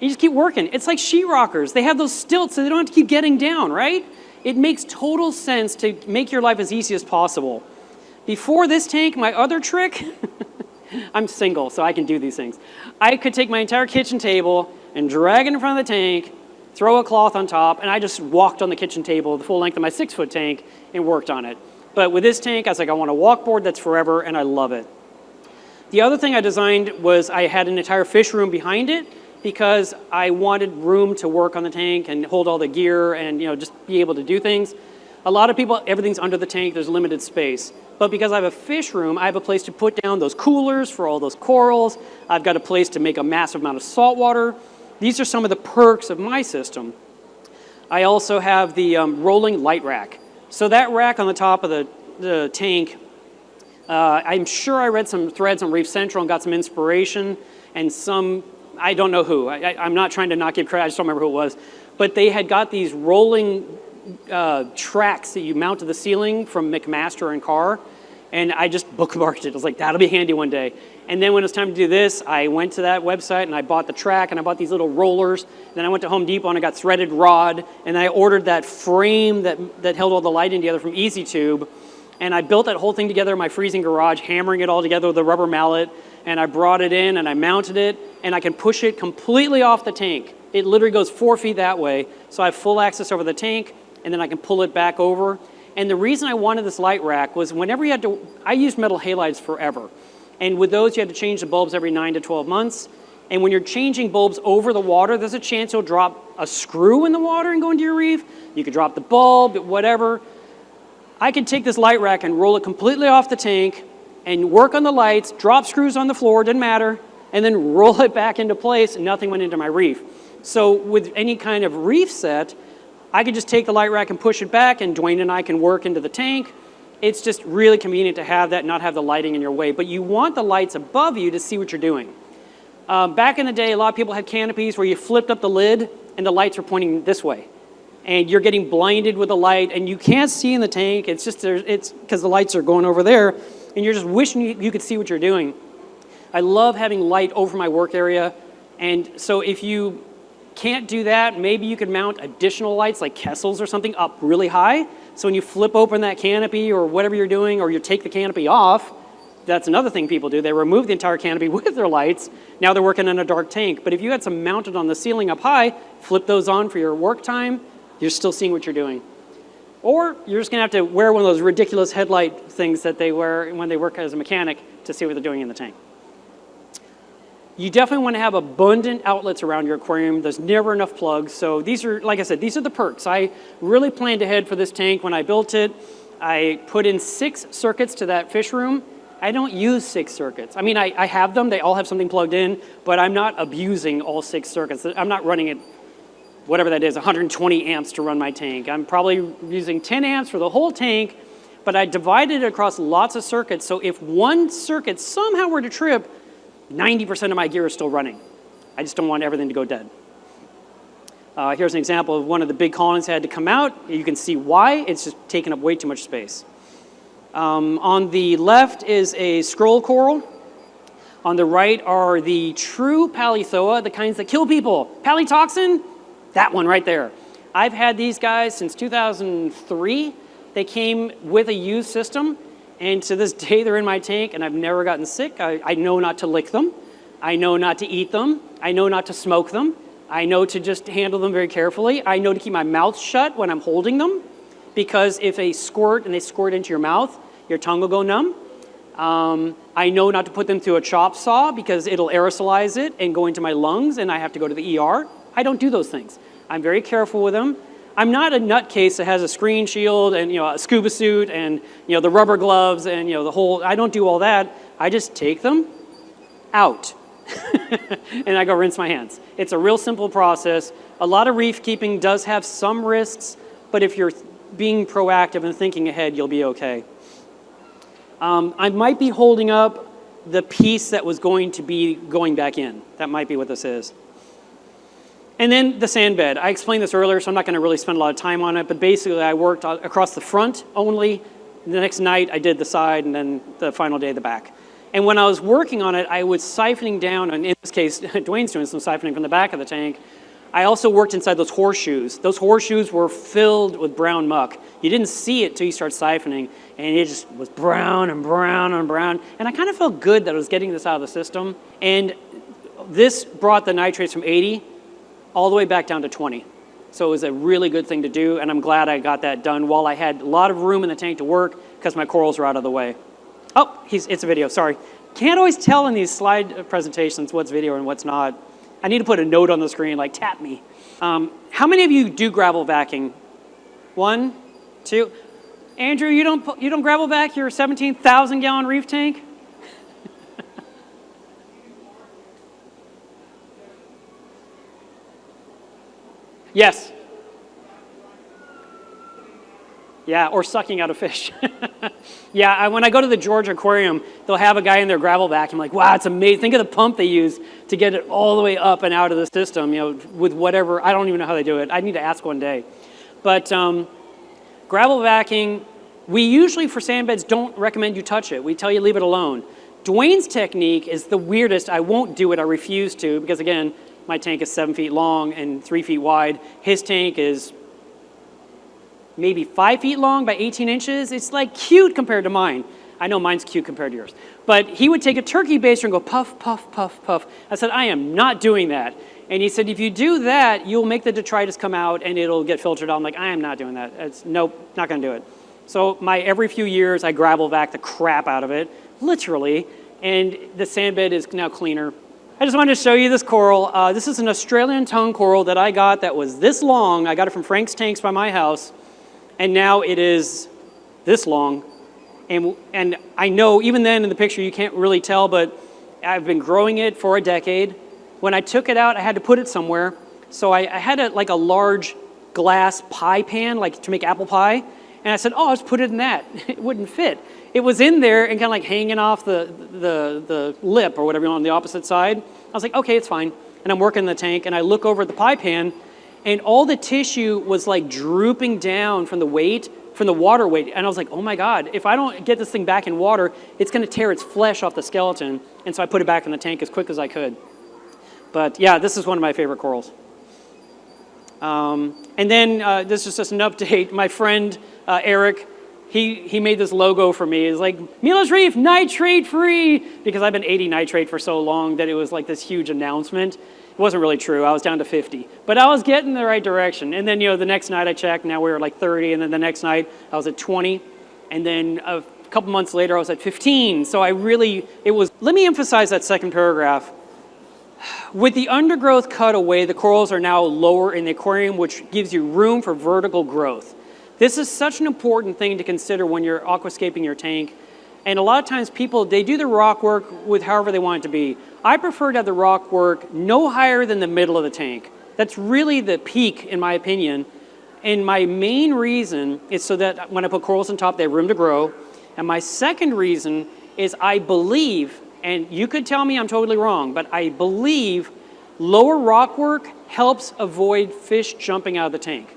A: You just keep working. It's like sheetrockers. They have those stilts so they don't have to keep getting down, right? It makes total sense to make your life as easy as possible. Before this tank, my other trick, I'm single, so I can do these things. I could take my entire kitchen table and drag it in front of the tank, throw a cloth on top, and I just walked on the kitchen table the full length of my 6-foot tank and worked on it. But with this tank, I was like, I want a walkboard that's forever, and I love it. The other thing I designed was I had an entire fish room behind it because I wanted room to work on the tank and hold all the gear and, you know, just be able to do things. A lot of people, everything's under the tank, there's limited space. But because I have a fish room, I have a place to put down those coolers for all those corals. I've got a place to make a massive amount of salt water. These are some of the perks of my system. I also have the rolling light rack. So that rack on the top of the tank, I'm sure I read some threads on Reef Central and got some inspiration, and some, I don't know who. I'm not trying to not give credit, I just don't remember who it was. But they had got these rolling tracks that you mount to the ceiling from McMaster and Carr, and I just bookmarked it. I was like, that'll be handy one day. And then when it was time to do this, I went to that website and I bought the track and I bought these little rollers. Then I went to Home Depot and I got threaded rod, and I ordered that frame that held all the lighting together from Easy Tube. And I built that whole thing together in my freezing garage, hammering it all together with a rubber mallet. And I brought it in and I mounted it, and I can push it completely off the tank. It literally goes 4 feet that way. So I have full access over the tank, and then I can pull it back over. And the reason I wanted this light rack was whenever you had to, I used metal halides forever. And with those, you had to change the bulbs every 9 to 12 months. And when you're changing bulbs over the water, there's a chance you'll drop a screw in the water and go into your reef. You could drop the bulb, whatever. I could take this light rack and roll it completely off the tank and work on the lights, drop screws on the floor, didn't matter, and then roll it back into place, and nothing went into my reef. So with any kind of reef set, I could just take the light rack and push it back, and Dwayne and I can work into the tank. It's just really convenient to have that, not have the lighting in your way. But you want the lights above you to see what you're doing. Back in the day, a lot of people had canopies where you flipped up the lid and the lights were pointing this way. And you're getting blinded with the light, and you can't see in the tank. It's just, it's because the lights are going over there, and you're just wishing you could see what you're doing. I love having light over my work area. And so if you can't do that, maybe you could mount additional lights like Kessels or something up really high. So when you flip open that canopy or whatever you're doing, or you take the canopy off, that's another thing people do. They remove the entire canopy with their lights. Now they're working in a dark tank. But if you had some mounted on the ceiling up high, flip those on for your work time, you're still seeing what you're doing. Or you're just gonna have to wear one of those ridiculous headlight things that they wear when they work as a mechanic to see what they're doing in the tank. You definitely want to have abundant outlets around your aquarium. There's never enough plugs. So these are, like I said, these are the perks. I really planned ahead for this tank when I built it. I put in 6 circuits to that fish room. I don't use 6 circuits. I mean, I have them. They all have something plugged in, but I'm not abusing all 6 circuits. I'm not running it, whatever that is, 120 amps to run my tank. I'm probably using 10 amps for the whole tank, but I divided it across lots of circuits. So if one circuit somehow were to trip, 90% of my gear is still running. I just don't want everything to go dead. Here's an example of one of the big colonies that had to come out. You can see why. It's just taking up way too much space. On the left is a scroll coral. On the right are the true Palithoa, the kinds that kill people. Palitoxin, that one right there. I've had these guys since 2003. They came with a used system. And to this day, they're in my tank, and I've never gotten sick. I know not to lick them. I know not to eat them. I know not to smoke them. I know to just handle them very carefully. I know to keep my mouth shut when I'm holding them, because if they squirt and they squirt into your mouth, your tongue will go numb. I know not to put them through a chop saw because it'll aerosolize it and go into my lungs, and I have to go to the ER. I don't do those things. I'm very careful with them. I'm not a nutcase that has a screen shield and a scuba suit and the rubber gloves and the whole. I don't do all that. I just take them out and I go rinse my hands. It's a real simple process. A lot of reef keeping does have some risks, but if you're being proactive and thinking ahead, you'll be okay. I might be holding up the piece that was going to be going back in. That might be what this is. And then the sand bed. I explained this earlier, so I'm not going to really spend a lot of time on it, but basically I worked across the front only. The next night I did the side, and then the final day the back. And when I was working on it, I was siphoning down, and in this case, Dwayne's doing some siphoning from the back of the tank. I also worked inside those horseshoes. Those horseshoes were filled with brown muck. You didn't see it till you start siphoning, and it just was brown and brown and brown. And I kind of felt good that I was getting this out of the system. And this brought the nitrates from 80 all the way back down to 20. So it was a really good thing to do, and I'm glad I got that done while I had a lot of room in the tank to work because my corals were out of the way. Oh, it's a video, sorry. Can't always tell in these slide presentations what's video and what's not. I need to put a note on the screen, like tap me. How many of you do gravel vacuum? 1, 2. Andrew, you don't gravel vac your 17,000 gallon reef tank? Yes. Yeah, or sucking out a fish. Yeah, when I go to the Georgia Aquarium, they'll have a guy in their gravel vacuum, like, wow, it's amazing. Think of the pump they use to get it all the way up and out of the system, you know, with whatever. I don't even know how they do it. I need to ask one day. But gravel vacuuming, we usually for sand beds don't recommend you touch it. We tell you leave it alone. Dwayne's technique is the weirdest. I won't do it. I refuse to because, again, my tank is 7 feet long and 3 feet wide. His tank is maybe 5 feet long by 18 inches. It's like cute compared to mine. I know mine's cute compared to yours. But he would take a turkey baster and go puff, puff, puff, puff. I said, I am not doing that. And he said, if you do that, you'll make the detritus come out and it'll get filtered out. I'm like, I am not doing that. Nope, not gonna do it. So every few years, I gravel vac the crap out of it, literally, and the sand bed is now cleaner. I just wanted to show you this coral. This is an Australian tongue coral that I got that was this long. I got it from Frank's Tanks by my house, and now it is this long. And I know even then in the picture you can't really tell, but I've been growing it for a decade. When I took it out, I had to put it somewhere. So I had like a large glass pie pan, like to make apple pie. And I said, oh, let's put it in that. It wouldn't fit. It was in there and kind of like hanging off the lip or whatever on the opposite side. I was like, okay, it's fine. And I'm working in the tank and I look over at the pie pan and all the tissue was like drooping down from the weight, from the water weight. And I was like, oh my God, if I don't get this thing back in water, it's gonna tear its flesh off the skeleton. And so I put it back in the tank as quick as I could. But yeah, this is one of my favorite corals. And then this is just an update. My friend Eric, he made this logo for me. It's like, Mila's Reef, nitrate free, because I've been 80 nitrate for so long that it was like this huge announcement. It wasn't really true. I was down to 50, but I was getting in the right direction. And then, you know, the next night I checked, now we were like 30, and then the next night I was at 20, and then a couple months later I was at 15. So let me emphasize that second paragraph. With the undergrowth cut away, the corals are now lower in the aquarium, which gives you room for vertical growth. This is such an important thing to consider when you're aquascaping your tank. And a lot of times people, they do the rock work with however they want it to be. I prefer to have the rock work no higher than the middle of the tank. That's really the peak, in my opinion. And my main reason is so that when I put corals on top, they have room to grow. And my second reason is I believe, and you could tell me I'm totally wrong, but I believe lower rock work helps avoid fish jumping out of the tank.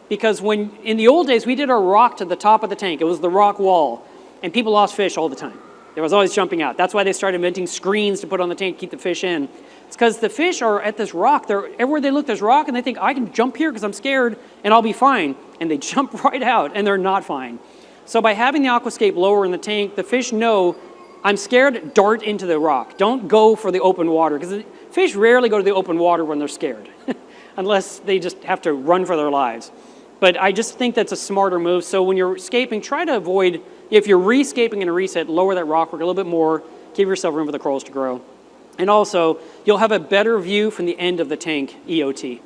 A: Because in the old days, we did our rock to the top of the tank. It was the rock wall, and people lost fish all the time. There was always jumping out. That's why they started inventing screens to put on the tank to keep the fish in. It's because the fish are at this rock. Everywhere they look, there's rock, and they think, I can jump here because I'm scared, and I'll be fine. And they jump right out, and they're not fine. So by having the aquascape lower in the tank, the fish know, I'm scared, dart into the rock. Don't go for the open water, because fish rarely go to the open water when they're scared, unless they just have to run for their lives. But I just think that's a smarter move. So when you're scaping, try to avoid, if you're rescaping in a reset, lower that rock work a little bit more, give yourself room for the corals to grow. And also, you'll have a better view from the end of the tank, EOT.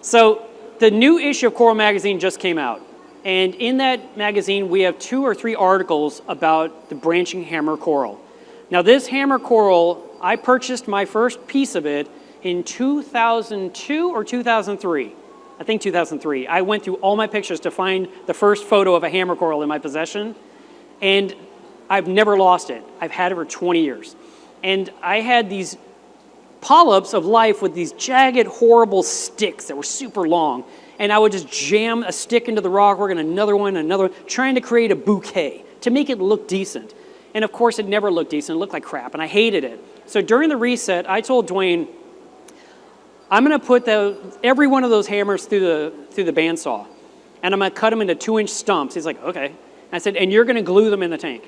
A: So the new issue of Coral Magazine just came out. And in that magazine, we have 2 or 3 articles about the branching hammer coral. Now this hammer coral, I purchased my first piece of it in 2002 or 2003. I think 2003. I went through all my pictures to find the first photo of a hammer coral in my possession, and I've never lost it. I've had it for 20 years. And I had these polyps of life with these jagged, horrible sticks that were super long, and I would just jam a stick into the rock, work on another one, trying to create a bouquet to make it look decent. And of course, it never looked decent. It looked like crap, and I hated it. So during the reset, I told Dwayne, I'm going to put every one of those hammers through the bandsaw, and I'm going to cut them into 2-inch stumps. He's like, okay. And I said, and you're going to glue them in the tank.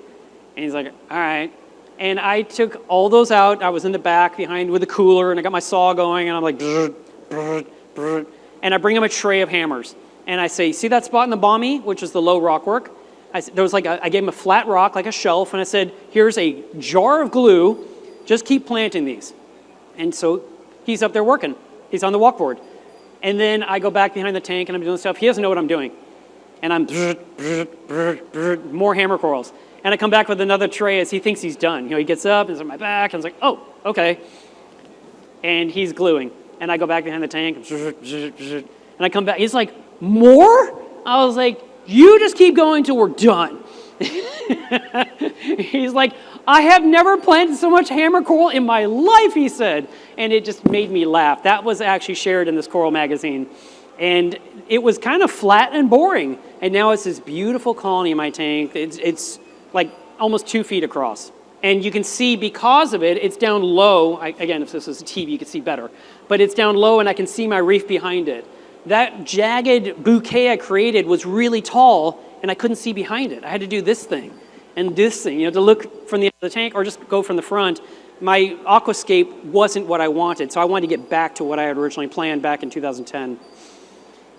A: And he's like, all right. And I took all those out. I was in the back behind with the cooler, and I got my saw going, and I'm like, brr, brr, brr. And I bring him a tray of hammers. And I say, see that spot in the bommy, which is the low rock work? I gave him a flat rock, like a shelf, and I said, here's a jar of glue. Just keep planting these. And so he's up there working. He's on the walkboard. And then I go back behind the tank and I'm doing stuff. He doesn't know what I'm doing. And I'm more hammer corals. And I come back with another tray as he thinks he's done. You know, he gets up and he's on my back and I was like, oh, okay. And he's gluing. And I go back behind the tank and I come back. He's like, more? I was like, you just keep going till we're done. He's like, I have never planted so much hammer coral in my life, he said. And it just made me laugh. That was actually shared in this coral magazine. And it was kind of flat and boring. And now it's this beautiful colony in my tank. It's like almost 2 feet across. And you can see because of it, it's down low. Again, if this was a TV, you could see better. But it's down low and I can see my reef behind it. That jagged bouquet I created was really tall and I couldn't see behind it. I had to do this thing and this thing, to look from the end of the tank or just go from the front. My aquascape wasn't what I wanted, so I wanted to get back to what I had originally planned back in 2010.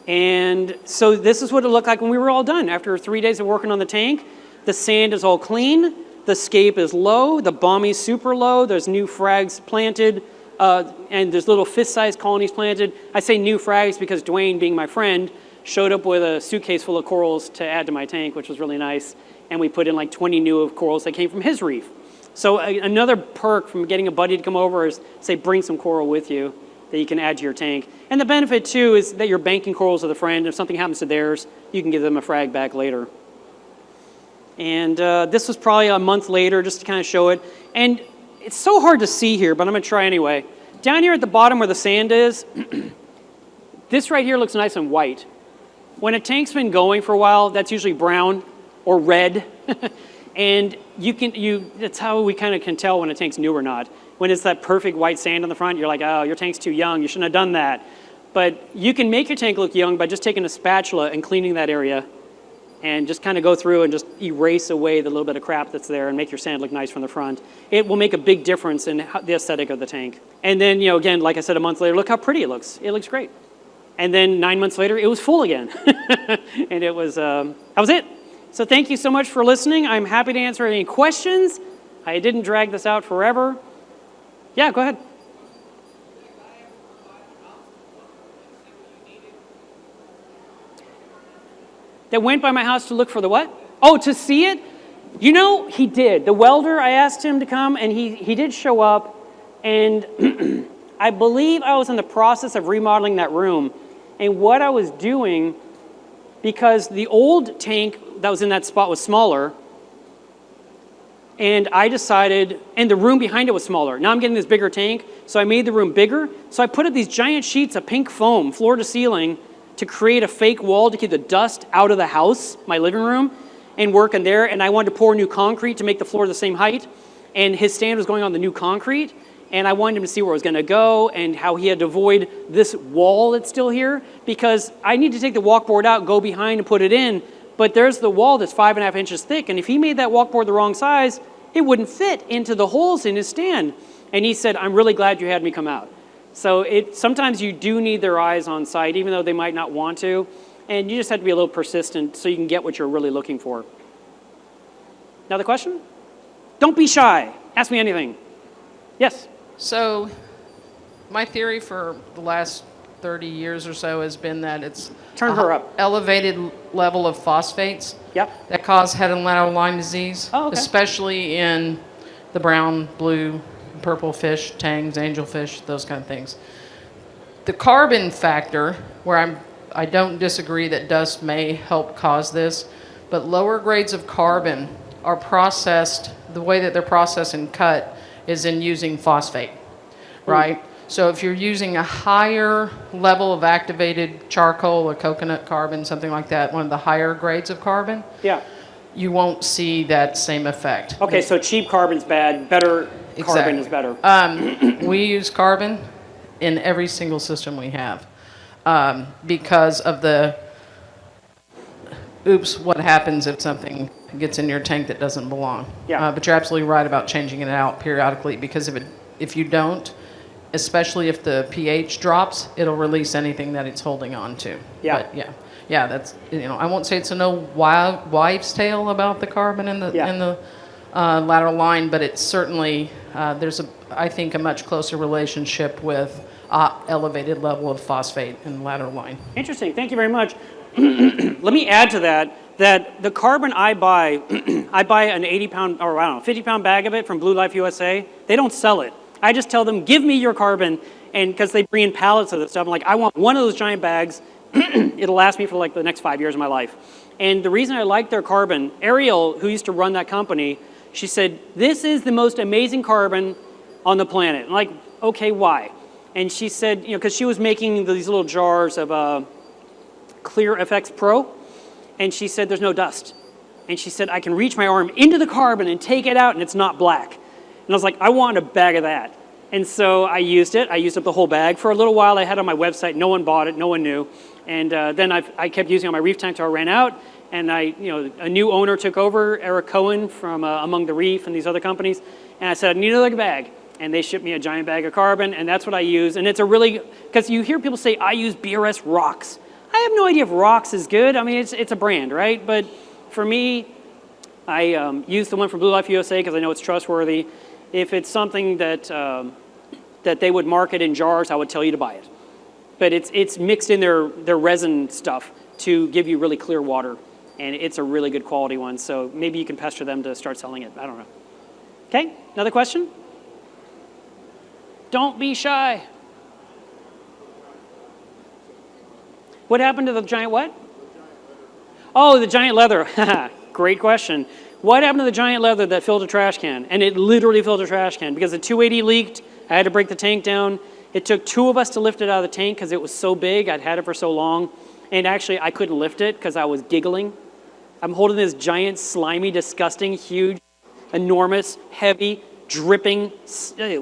A: And so this is what it looked like when we were all done. After 3 days of working on the tank, the sand is all clean, the scape is low, the bommy's super low, there's new frags planted, and there's little fist-sized colonies planted. I say new frags because Dwayne, being my friend, showed up with a suitcase full of corals to add to my tank, which was really nice. And we put in like 20 new of corals that came from his reef. So another perk from getting a buddy to come over is, say, bring some coral with you that you can add to your tank. And the benefit, too, is that you're banking corals with a friend. If something happens to theirs, you can give them a frag back later. And this was probably a month later, just to kind of show it. And it's so hard to see here, but I'm going to try anyway. Down here at the bottom where the sand is, this right here looks nice and white. When a tank's been going for a while, that's usually brown or red. And that's how we kind of can tell when a tank's new or not. When it's that perfect white sand on the front, you're like, oh, your tank's too young, you shouldn't have done that. But you can make your tank look young by just taking a spatula and cleaning that area and just kind of go through and just erase away the little bit of crap that's there and make your sand look nice from the front. It will make a big difference in the aesthetic of the tank. And then, again, like I said, a month later, look how pretty it looks. It looks great. And then 9 months later, it was full again. And it was, that was it. So thank you so much for listening. I'm happy to answer any questions. I didn't drag this out forever. Yeah, go ahead. That went by my house to look for the what? Oh, to see it? He did. The welder, I asked him to come, and he did show up. And I believe I was in the process of remodeling that room. And what I was doing, because the old tank that was in that spot was smaller, and I decided, and the room behind it was smaller. Now I'm getting this bigger tank, so I made the room bigger. So I put up these giant sheets of pink foam, floor to ceiling, to create a fake wall to keep the dust out of the house, my living room, and work in there. And I wanted to pour new concrete to make the floor the same height. And his stand was going on the new concrete. And I wanted him to see where it was going to go and how he had to avoid this wall that's still here, because I need to take the walkboard out, go behind and put it in. But there's the wall that's 5.5 inches thick. And if he made that walkboard the wrong size, it wouldn't fit into the holes in his stand. And he said, I'm really glad you had me come out. So sometimes you do need their eyes on site, even though they might not want to. And you just have to be a little persistent so you can get what you're really looking for. Another question? Don't be shy. Ask me anything. Yes?
B: So my theory for the last 30 years or so has been that it's
A: Turn her up.
B: Elevated level of phosphates that cause head and lateral line disease, especially in the brown, blue, purple fish, tangs, angelfish, those kind of things. The carbon factor, where I don't disagree that dust may help cause this, but lower grades of carbon are processed, the way that they're processed and cut is in using phosphate, right? So if you're using a higher level of activated charcoal or coconut carbon, something like that, one of the higher grades of carbon, you won't see that same effect.
A: Okay, so cheap carbon's bad, better carbon is better.
B: We use carbon in every single system we have because of the, oops, what happens if something gets in your tank that doesn't belong. But you're absolutely right about changing it out periodically, because if you don't, especially if the pH drops, it'll release anything that it's holding on to. But that's, I won't say it's a no wives' tale about the carbon in the lateral line, but it's certainly, there's I think a much closer relationship with elevated level of phosphate in the lateral line.
A: Interesting, thank you very much. Let me add to that the carbon I buy, I buy an 80-pound, or I don't know, 50-pound bag of it from Blue Life USA. They don't sell it. I just tell them, give me your carbon, and because they bring in pallets of this stuff, I'm like, I want one of those giant bags. It'll last me for like the next 5 years of my life. And the reason I like their carbon, Ariel, who used to run that company, she said, this is the most amazing carbon on the planet. I'm like, okay, why? And she said, you know, because she was making these little jars of Clear FX Pro, and she said there's no dust. And she said, I can reach my arm into the carbon and take it out, and it's not black. And I was like, I want a bag of that. And so I used it. I used up the whole bag. For a little while, I had it on my website. No one bought it. No one knew. And then I kept using it on my reef tank until I ran out. And a new owner took over, Eric Cohen from Among the Reef and these other companies. And I said, I need another bag. And they shipped me a giant bag of carbon, and that's what I use. And it's a really, because you hear people say, I use BRS Rocks. I have no idea if Rocks is good. I mean, it's a brand, right? But for me, I use the one from Blue Life USA because I know it's trustworthy. If it's something that that they would market in jars, I would tell you to buy it. But it's mixed in their resin stuff to give you really clear water. And it's a really good quality one. So maybe you can pester them to start selling it. I don't know. Okay, another question? Don't be shy. What happened to the giant what? Oh, the giant leather. Great question. What happened to the giant leather that filled a trash can? And it literally filled a trash can because the 280 leaked. I had to break the tank down. It took 2 of us to lift it out of the tank because it was so big. I'd had it for so long. And actually, I couldn't lift it because I was giggling. I'm holding this giant, slimy, disgusting, huge, enormous, heavy, dripping,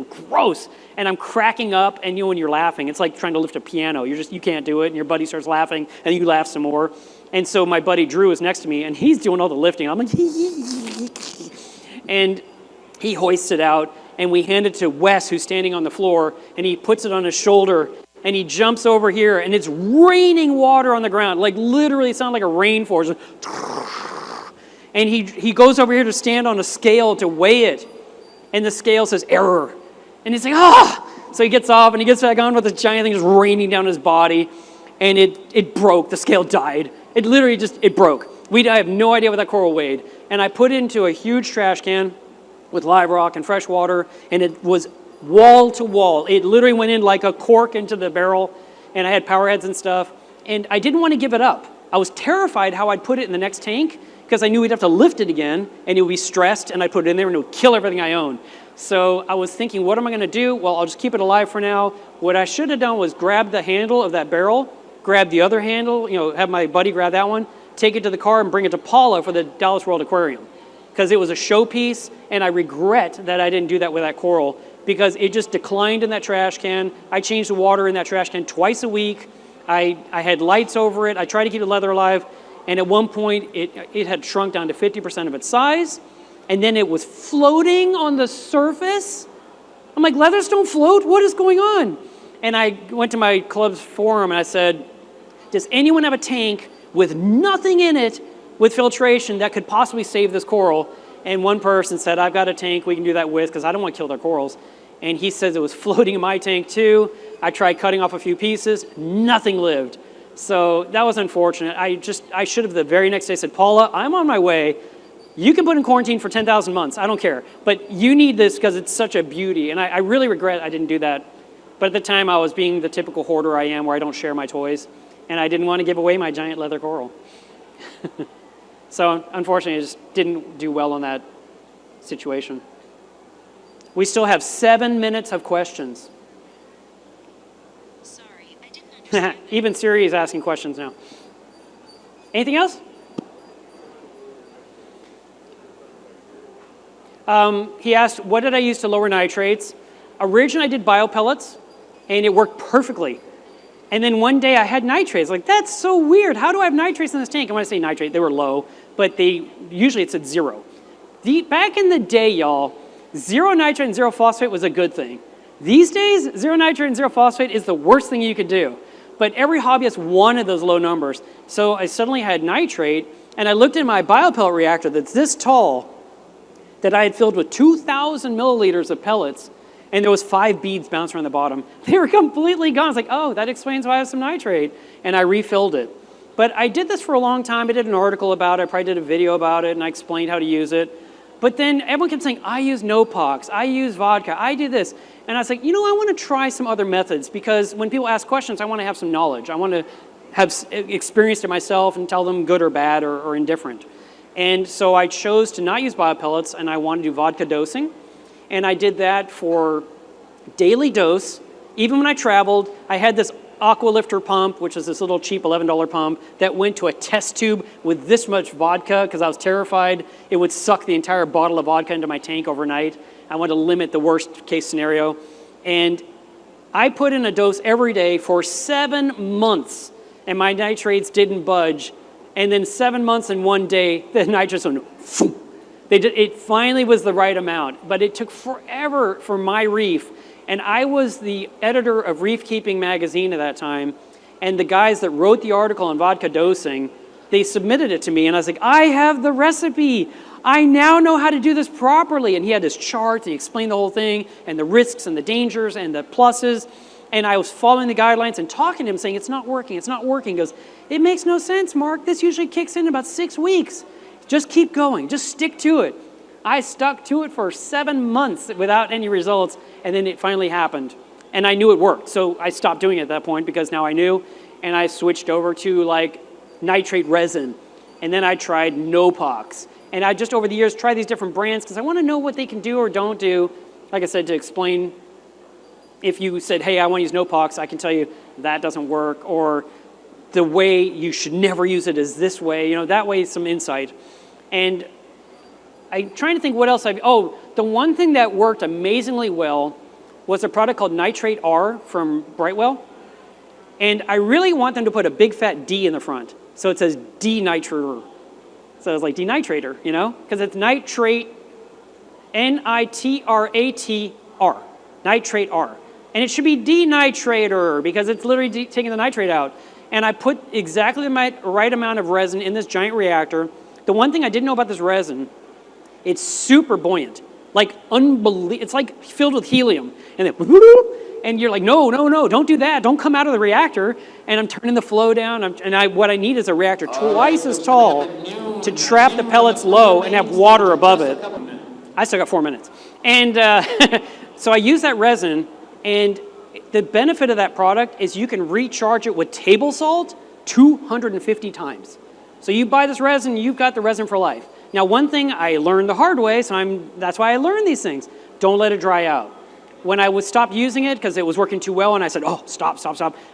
A: gross. And I'm cracking up, and when you're laughing, it's like trying to lift a piano. You can't do it, and your buddy starts laughing, and you laugh some more. And so my buddy Drew is next to me, and he's doing all the lifting. I'm like, and he hoists it out, and we hand it to Wes, who's standing on the floor, and he puts it on his shoulder, and he jumps over here, and it's raining water on the ground. Like literally, it sounded like a rainforest. And he goes over here to stand on a scale to weigh it, and the scale says error. And he's like, ah! So he gets off, and he gets back on with this giant thing just raining down his body, and it broke. The scale died. It literally it broke. I have no idea what that coral weighed. And I put it into a huge trash can with live rock and fresh water, and it was wall to wall. It literally went in like a cork into the barrel, and I had power heads and stuff, and I didn't want to give it up. I was terrified how I'd put it in the next tank because I knew we'd have to lift it again, and it would be stressed, and I'd put it in there, and it would kill everything I own. So I was thinking, what am I going to do? Well, I'll just keep it alive for now. What I should have done was grab the handle of that barrel, grab the other handle, have my buddy grab that one, take it to the car, and bring it to Paula for the Dallas World Aquarium. Because it was a showpiece, and I regret that I didn't do that with that coral because it just declined in that trash can. I changed the water in that trash can twice a week. I had lights over it. I tried to keep the leather alive. And at one point, it had shrunk down to 50% of its size. And then it was floating on the surface. I'm like, leathers don't float? What is going on? And I went to my club's forum, and I said, does anyone have a tank with nothing in it with filtration that could possibly save this coral? And one person said, I've got a tank we can do that with because I don't want to kill their corals. And he says it was floating in my tank too. I tried cutting off a few pieces. Nothing lived. So that was unfortunate. I should have the very next day said, Paula, I'm on my way. You can put in quarantine for 10,000 months. I don't care. But you need this because it's such a beauty. And I really regret I didn't do that. But at the time, I was being the typical hoarder I am where I don't share my toys. And I didn't want to give away my giant leather coral. So unfortunately, I just didn't do well on that situation. We still have 7 minutes of questions.
C: Sorry, I didn't understand.
A: Even Siri is asking questions now. Anything else? He asked, what did I use to lower nitrates? Originally, I did biopellets, and it worked perfectly. And then one day I had nitrates. Like, that's so weird. How do I have nitrates in this tank? And when I say nitrate, they were low, but usually it said 0. Back in the day, y'all, 0 nitrate and 0 phosphate was a good thing. These days, 0 nitrate and 0 phosphate is the worst thing you could do. But every hobbyist wanted those low numbers. So I suddenly had nitrate, and I looked at my biopellet reactor that's this tall that I had filled with 2,000 milliliters of pellets, and there was 5 beads bouncing around the bottom. They were completely gone. I was like, oh, that explains why I have some nitrate. And I refilled it. But I did this for a long time. I did an article about it. I probably did a video about it, and I explained how to use it. But then everyone kept saying, I use Nopox, I use vodka, I do this. And I was like, I want to try some other methods because when people ask questions, I want to have some knowledge. I want to have experienced it myself and tell them good or bad or indifferent. And so I chose to not use biopellets, and I wanted to do vodka dosing. And I did that for daily dose. Even when I traveled, I had this Aqualifter pump, which is this little cheap $11 pump, that went to a test tube with this much vodka because I was terrified it would suck the entire bottle of vodka into my tank overnight. I wanted to limit the worst case scenario. And I put in a dose every day for 7 months, and my nitrates didn't budge. And then 7 months and 1 day, the nitrates went, phoom. It finally was the right amount, but it took forever for my reef. And I was the editor of Reef Keeping magazine at that time, and the guys that wrote the article on vodka dosing, they submitted it to me, and I was like, I have the recipe. I now know how to do this properly. And he had this chart, he explained the whole thing, and the risks and the dangers and the pluses. And I was following the guidelines and talking to him, saying, it's not working, it's not working. He goes, it makes no sense, Mark. This usually kicks in about 6 weeks. Just keep going, just stick to it. I stuck to it for 7 months without any results, and then it finally happened. And I knew it worked, so I stopped doing it at that point because now I knew, and I switched over to like nitrate resin, and then I tried Nopox. And I just over the years tried these different brands because I want to know what they can do or don't do. Like I said, to explain, if you said, hey, I want to use Nopox, I can tell you that doesn't work, or the way you should never use it is this way, that way some insight. And I'm trying to think what else the one thing that worked amazingly well was a product called Nitrate R from Brightwell. And I really want them to put a big fat D in the front. So it says denitrator. So it's like denitrator, because it's nitrate, N-I-T-R-A-T-R, nitrate R. And it should be denitrator because it's literally taking the nitrate out. And I put exactly the right amount of resin in this giant reactor. The one thing I didn't know about this resin, it's super buoyant, like unbelievable. It's like filled with helium, and then and you're like, no, don't do that. Don't come out of the reactor. And I'm turning the flow down. What I need is a reactor twice as tall to trap the pellets low and have water above it. I still got 4 minutes, and so I use that resin. And the benefit of that product is you can recharge it with table salt 250 times. So you buy this resin, you've got the resin for life. Now, one thing I learned the hard way, that's why I learned these things. Don't let it dry out. When I would stop using it because it was working too well, and I said, oh, stop.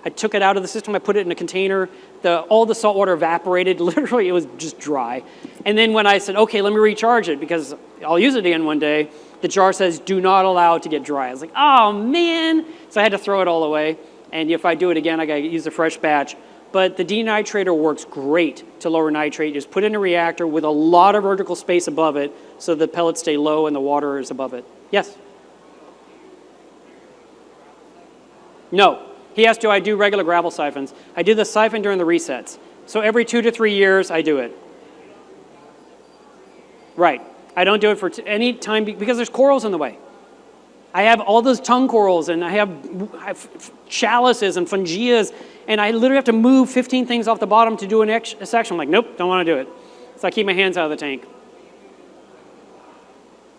A: I took it out of the system, I put it in a container, all the salt water evaporated, literally it was just dry. And then when I said, okay, let me recharge it because I'll use it again one day, the jar says, do not allow it to get dry. I was like, oh man. So I had to throw it all away. And if I do it again, I gotta use a fresh batch. But the denitrator works great to lower nitrate. Just put it in a reactor with a lot of vertical space above it so the pellets stay low and the water is above it. Yes? No. I do regular gravel siphons. I do the siphon during the resets. So every 2 to 3 years, I do it. Right. I don't do it for any time because there's corals in the way. I have all those tongue corals, and I have chalices and fungias, and I literally have to move 15 things off the bottom to do a section. I'm like, nope, don't want to do it. So I keep my hands out of the tank.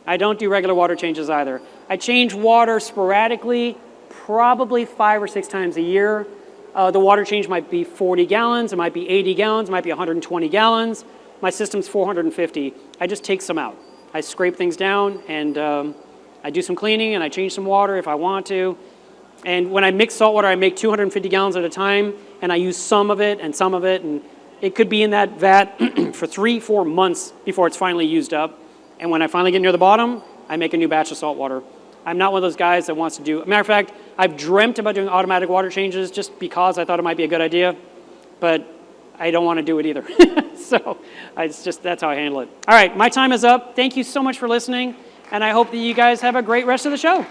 A: I don't do regular water changes either. I change water sporadically, probably 5 or 6 times a year. The water change might be 40 gallons, it might be 80 gallons, it might be 120 gallons. My system's 450. I just take some out. I scrape things down, and I do some cleaning, and I change some water if I want to. And when I mix salt water, I make 250 gallons at a time, and I use some of it, and it could be in that vat for 3-4 months before it's finally used up. And when I finally get near the bottom, I make a new batch of salt water. I'm not one of those guys that wants to do, matter of fact, I've dreamt about doing automatic water changes just because I thought it might be a good idea, but I don't want to do it either. So that's how I handle it. All right, my time is up. Thank you so much for listening, and I hope that you guys have a great rest of the show.